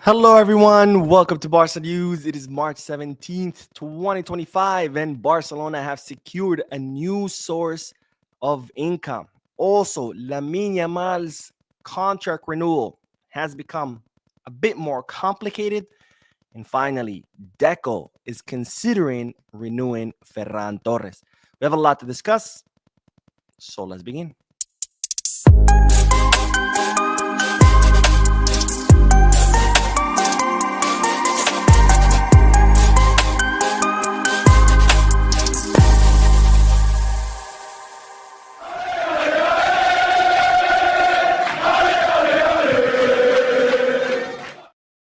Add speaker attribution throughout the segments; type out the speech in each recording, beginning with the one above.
Speaker 1: Hello, everyone. Welcome to Barca News. It is March 17th, 2025, and Barcelona have secured a new source of income. Also, Lamine Yamal's contract renewal has become a bit more complicated. And finally, Deco is considering renewing Ferran Torres. We have a lot to discuss, so let's begin.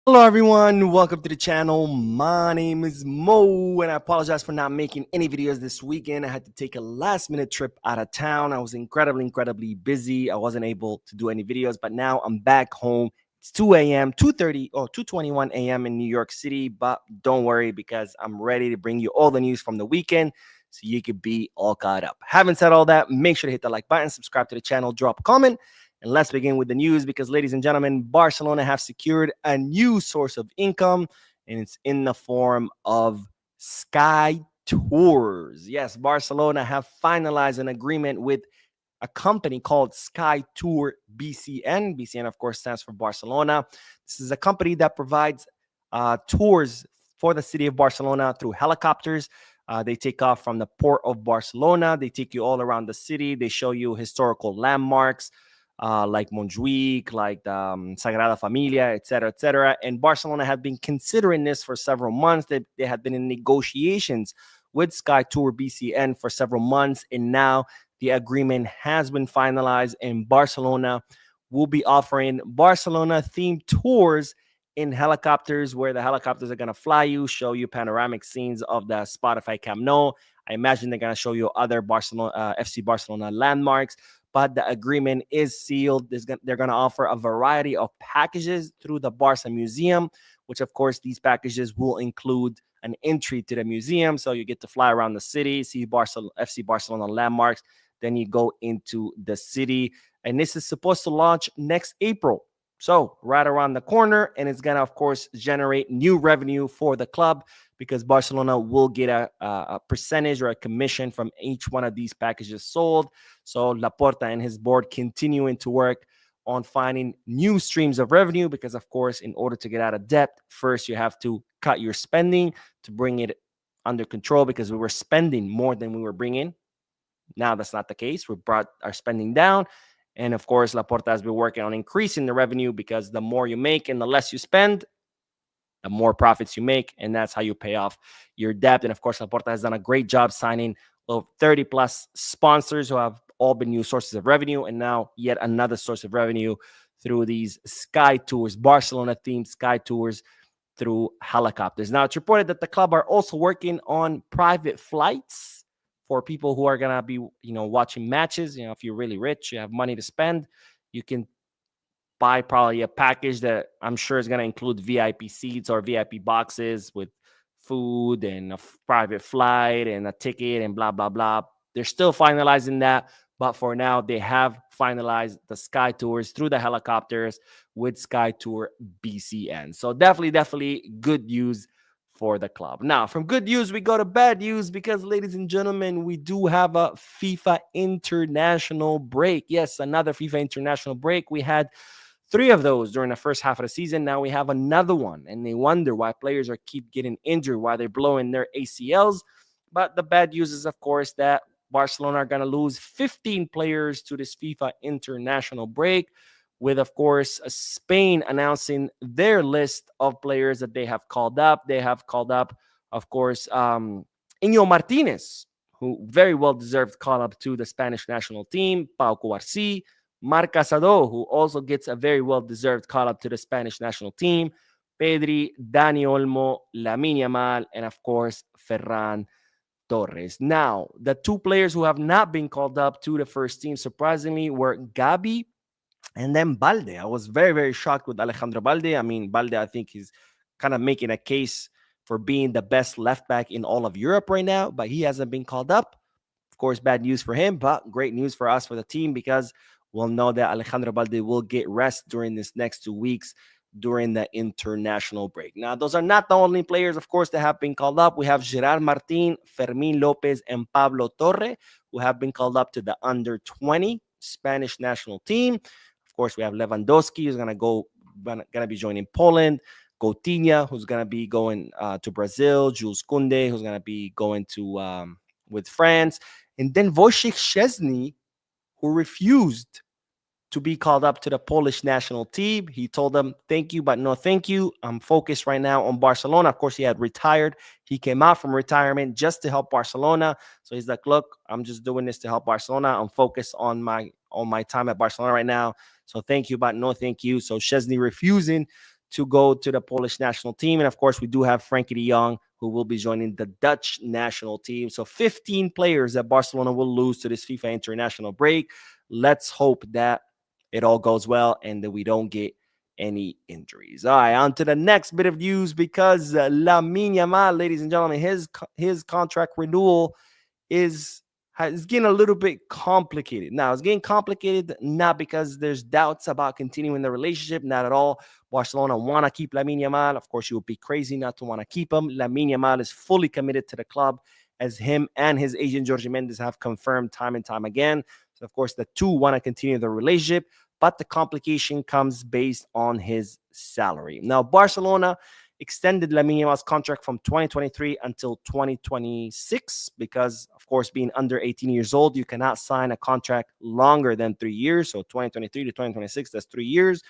Speaker 1: Hello, everyone. Welcome to the channel. My name is Mo, and I apologize for not making any videos this weekend. I had to take a last-minute trip out of town. I was incredibly busy. I wasn't able to do any videos, but now I'm back home. It's 2 a.m., 2:30 or 2:21 a.m. in New York City, but don't worry because I'm ready to bring you all the news from the weekend so you could be all caught up. Having said all that, make sure to hit the like button, subscribe to the channel, drop a comment. And let's begin with the news because, ladies and gentlemen, Barcelona have secured a new source of income, and it's in the form of Sky Tours. Yes, Barcelona have finalized an agreement with a company called Sky Tour BCN. BCN, of course, stands for Barcelona. This is a company that provides tours for the city of Barcelona through helicopters. They take off from the port of Barcelona. They take you all around the city. They show you historical landmarks, like Montjuic, like Sagrada Familia, etc., etc. And Barcelona have been considering this for several months. They have been in negotiations with Sky Tour BCN for several months, and now the agreement has been finalized, and Barcelona will be offering Barcelona-themed tours in helicopters, where the helicopters are going to fly you, show you panoramic scenes of the Spotify Camp Nou. I imagine they're going to show you other Barcelona, FC Barcelona landmarks. But the agreement is sealed. They're going to offer a variety of packages through the Barca Museum, which, of course, these packages will include an entry to the museum. So you get to fly around the city, see FC Barcelona landmarks. Then you go into the city. And this is supposed to launch next April. So right around the corner. And it's going to, of course, generate new revenue for the club, because Barcelona will get a percentage or a commission from each one of these packages sold. So Laporta and his board continuing to work on finding new streams of revenue, because, of course, in order to get out of debt, first you have to cut your spending to bring it under control, because we were spending more than we were bringing. Now that's not the case. We brought our spending down. And, of course, Laporta has been working on increasing the revenue, because the more you make and the less you spend, the more profits you make, and that's how you pay off your debt. And, of course, Laporta has done a great job signing 30 plus sponsors who have all been new sources of revenue, and now yet another source of revenue through these Sky Tours, Barcelona-themed Sky Tours through helicopters. Now, it's reported that the club are also working on private flights for people who are going to be, watching matches. If you're really rich, you have money to spend, you can buy probably a package that I'm sure is going to include VIP seats or VIP boxes with food and a private flight and a ticket and blah, blah, blah. They're still finalizing that. But for now, they have finalized the Sky Tours through the helicopters with Sky Tour BCN. So definitely good news for the club. Now, from good news, we go to bad news, because, ladies and gentlemen, we do have a FIFA international break. Yes, another FIFA international break. We had 3 of those during the first half of the season. Now we have another one, and they wonder why players keep getting injured, why they're blowing their ACLs. But the bad news is, of course, that Barcelona are going to lose 15 players to this FIFA international break, with, of course, Spain announcing their list of players that they have called up. They have called up, of course, Iñigo Martinez, who very well deserved call up to the Spanish national team, Pau Cubarsí, Marc Casado, who also gets a very well-deserved call-up to the Spanish national team, Pedri, Dani Olmo, Lamine Yamal, and, of course, Ferran Torres. Now, the 2 players who have not been called up to the first team, surprisingly, were Gabi and then Balde. I was very shocked with Alejandro Balde. I mean, Balde, I think he's kind of making a case for being the best left back in all of Europe right now, but he hasn't been called up. Of course, bad news for him, but great news for us, for the team, because we'll know that Alejandro Balde will get rest during this next 2 weeks during the international break. Now, those are not the only players, of course, that have been called up. We have Gerard Martin, Fermin Lopez, and Pablo Torre, who have been called up to the under 20 Spanish national team. Of course, we have Lewandowski, who's gonna be joining Poland. Coutinho, who's gonna be going to Brazil. Jules Koundé, who's gonna be going to with France, and then Wojciech Szczesny, who refused to be called up to the Polish national team. He told them, thank you, but no thank you. I'm focused right now on Barcelona. Of course, he had retired. He came out from retirement just to help Barcelona. So he's like, look, I'm just doing this to help Barcelona. I'm focused on my time at Barcelona right now. So thank you, but no thank you. So Szczesny refusing to go to the Polish national team. And of course, we do have Frankie de Jong, who will be joining the Dutch national team. So 15 players that Barcelona will lose to this FIFA international break. Let's hope that it all goes well and that we don't get any injuries. All right, on to the next bit of news, because Lamine Yamal, ladies and gentlemen, his contract renewal is getting a little bit complicated. Now, it's getting complicated not because there's doubts about continuing the relationship, not at all. Barcelona want to keep Lamine Yamal. Of course, you would be crazy not to want to keep him. Lamine Yamal is fully committed to the club, as him and his agent, Jorge Mendes, have confirmed time and time again. So, of course, the two want to continue the relationship, but the complication comes based on his salary. Now, Barcelona extended Lamine Yamal's contract from 2023 until 2026 because, of course, being under 18 years old, you cannot sign a contract longer than 3 years. So 2023 to 2026, that's 3 years.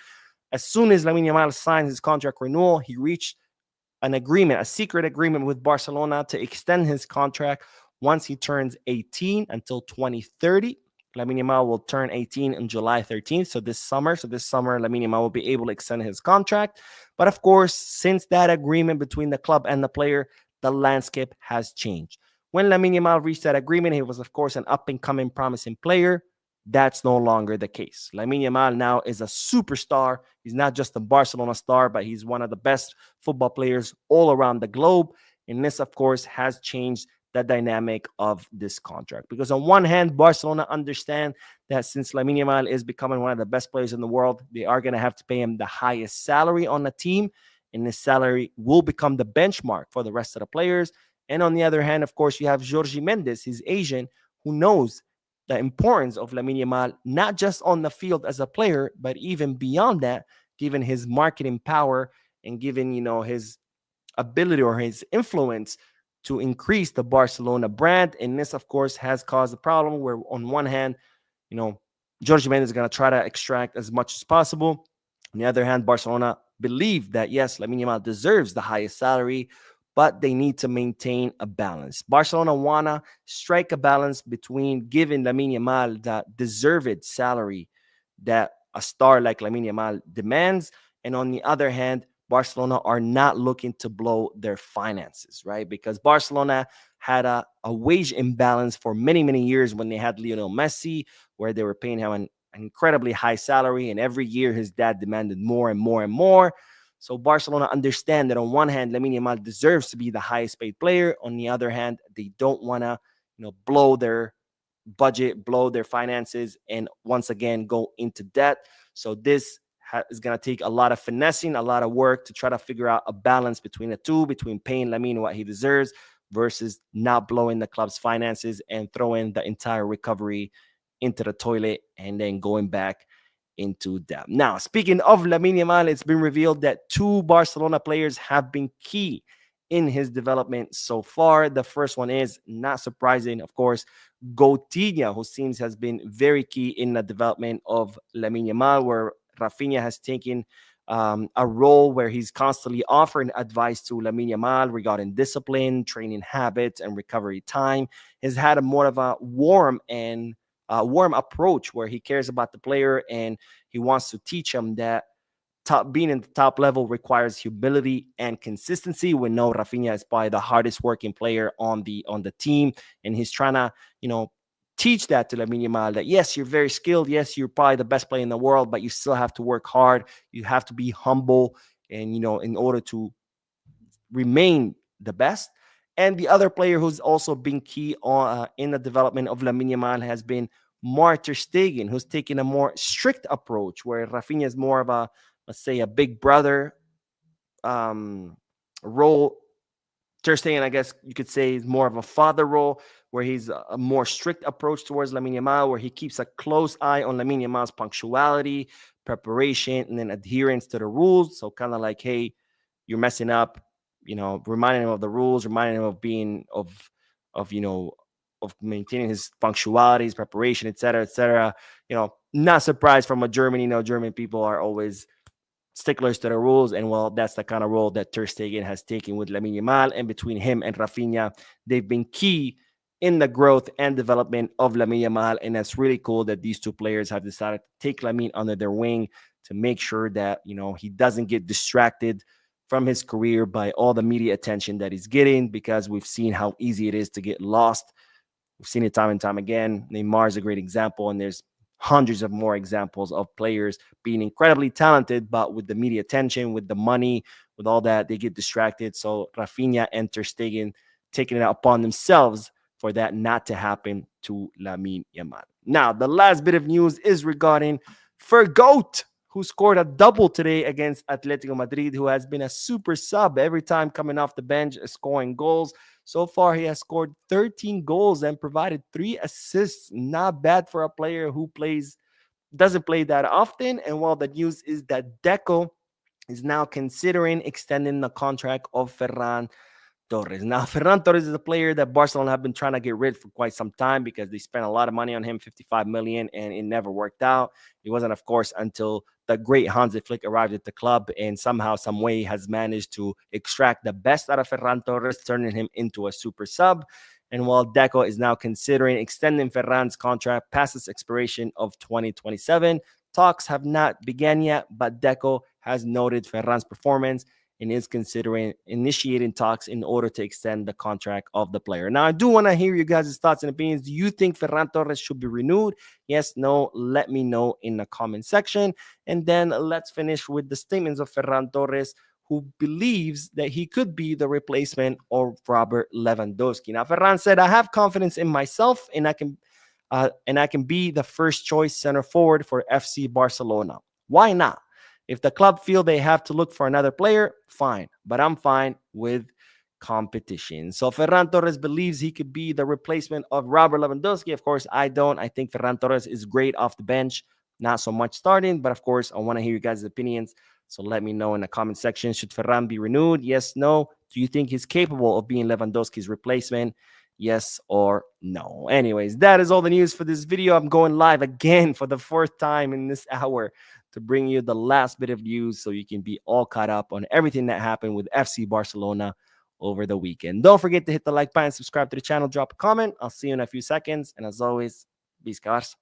Speaker 1: As soon as Lamine Yamal signed his contract renewal, he reached an agreement, a secret agreement with Barcelona to extend his contract once he turns 18 until 2030. Lamine Yamal will turn 18 on July 13th, so this summer. Lamine Yamal will be able to extend his contract. But of course, since that agreement between the club and the player, the landscape has changed. When Lamine Yamal reached that agreement, he was, of course, an up-and-coming, promising player. That's no longer the case. Lamine Yamal now is a superstar. He's not just a Barcelona star, but he's one of the best football players all around the globe. And this, of course, has changed the dynamic of this contract. Because on one hand, Barcelona understand that since Lamine Yamal is becoming one of the best players in the world, they are going to have to pay him the highest salary on the team. And this salary will become the benchmark for the rest of the players. And on the other hand, of course, you have Jorge Mendes, his agent, who knows the importance of Lamine Yamal, not just on the field as a player, but even beyond that, given his marketing power and given, his ability or his influence to increase the Barcelona brand. And this, of course, has caused a problem where on one hand, Jorge Mendes is going to try to extract as much as possible. On the other hand, Barcelona believe that, yes, Lamine Yamal deserves the highest salary, but they need to maintain a balance. Barcelona want to strike a balance between giving Lamine Yamal the deserved salary that a star like Lamine Yamal demands, and on the other hand, Barcelona are not looking to blow their finances, right? Because Barcelona had a wage imbalance for many, many years when they had Lionel Messi, where they were paying him an incredibly high salary, and every year his dad demanded more and more and more. So Barcelona understand that on one hand, Lamine Yamal deserves to be the highest paid player. On the other hand, they don't want to, blow their budget, blow their finances, and once again go into debt. So this is going to take a lot of finessing, a lot of work to try to figure out a balance between the two, between paying Lamine what he deserves versus not blowing the club's finances and throwing the entire recovery into the toilet and then going back into debt. Now, speaking of Lamine Yamal, it's been revealed that 2 Barcelona players have been key in his development so far. The first one is, not surprising, of course, Coutinho, who seems has been very key in the development of Lamine Yamal, where Rafinha has taken a role where he's constantly offering advice to Lamine Yamal regarding discipline, training habits, and recovery time. He's had a more of a warm approach where he cares about the player and he wants to teach him that being in the top level requires humility and consistency. We know Rafinha is probably the hardest working player on the team, and he's trying to teach that to Lamine Yamal, that yes, you're very skilled, yes, you're probably the best player in the world, but you still have to work hard. You have to be humble, and in order to remain the best. And the other player who's also been key in the development of Lamine Yamal has been Ter Stegen, who's taken a more strict approach, where Rafinha is more of a let's say, a big brother role. Ter Stegen, I guess you could say, is more of a father role, where he's a more strict approach towards Lamine Yamal, where he keeps a close eye on Lamine Yamal's punctuality, preparation, and then adherence to the rules. So kind of like, hey, you're messing up, reminding him of the rules, reminding him of being of of maintaining his punctuality, his preparation, et cetera, et cetera. Not surprised from a German. German people are always sticklers to the rules, and well, that's the kind of role that Ter Stegen has taken with Lamine Yamal, and between him and Rafinha, they've been key in the growth and development of Lamine Yamal, and that's really cool that these two players have decided to take Lamine under their wing to make sure that he doesn't get distracted from his career by all the media attention that he's getting, because we've seen how easy it is to get lost. We've seen it time and time again. Neymar is a great example, and there's hundreds of more examples of players being incredibly talented, but with the media attention, with the money, with all that, they get distracted. So Rafinha and Ter Stegen taking it upon themselves for that not to happen to Lamine Yamal. Now, the last bit of news is regarding Fergoat, who scored a double today against Atletico Madrid, who has been a super sub every time coming off the bench, scoring goals. So far, he has scored 13 goals and provided 3 assists. Not bad for a player who doesn't play that often. And while the news is that Deco is now considering extending the contract of Ferran Torres. Now, Ferran Torres is a player that Barcelona have been trying to get rid for quite some time, because they spent a lot of money on him, 55 million, and it never worked out. It wasn't, of course, until the great Hansi Flick arrived at the club and somehow, some way has managed to extract the best out of Ferran Torres, turning him into a super sub. And while Deco is now considering extending Ferran's contract past its expiration of 2027, talks have not begun yet, but Deco has noted Ferran's performance and is considering initiating talks in order to extend the contract of the player. Now, I do want to hear you guys' thoughts and opinions. Do you think Ferran Torres should be renewed? Yes, no, let me know in the comment section. And then let's finish with the statements of Ferran Torres, who believes that he could be the replacement of Robert Lewandowski. Now, Ferran said, I have confidence in myself, and I can be the first choice center forward for FC Barcelona. Why not? If the club feel they have to look for another player, fine. But I'm fine with competition. So Ferran Torres believes he could be the replacement of Robert Lewandowski. Of course, I don't. I think Ferran Torres is great off the bench, not so much starting. But of course, I want to hear you guys' opinions. So let me know in the comment section. Should Ferran be renewed? Yes, no. Do you think he's capable of being Lewandowski's replacement? Yes or no. Anyways, that is all the news for this video. I'm going live again for the 4th time in this hour to bring you the last bit of news so you can be all caught up on everything that happened with FC Barcelona over the weekend. Don't forget to hit the like button, subscribe to the channel, drop a comment. I'll see you in a few seconds. And as always, peace, guys.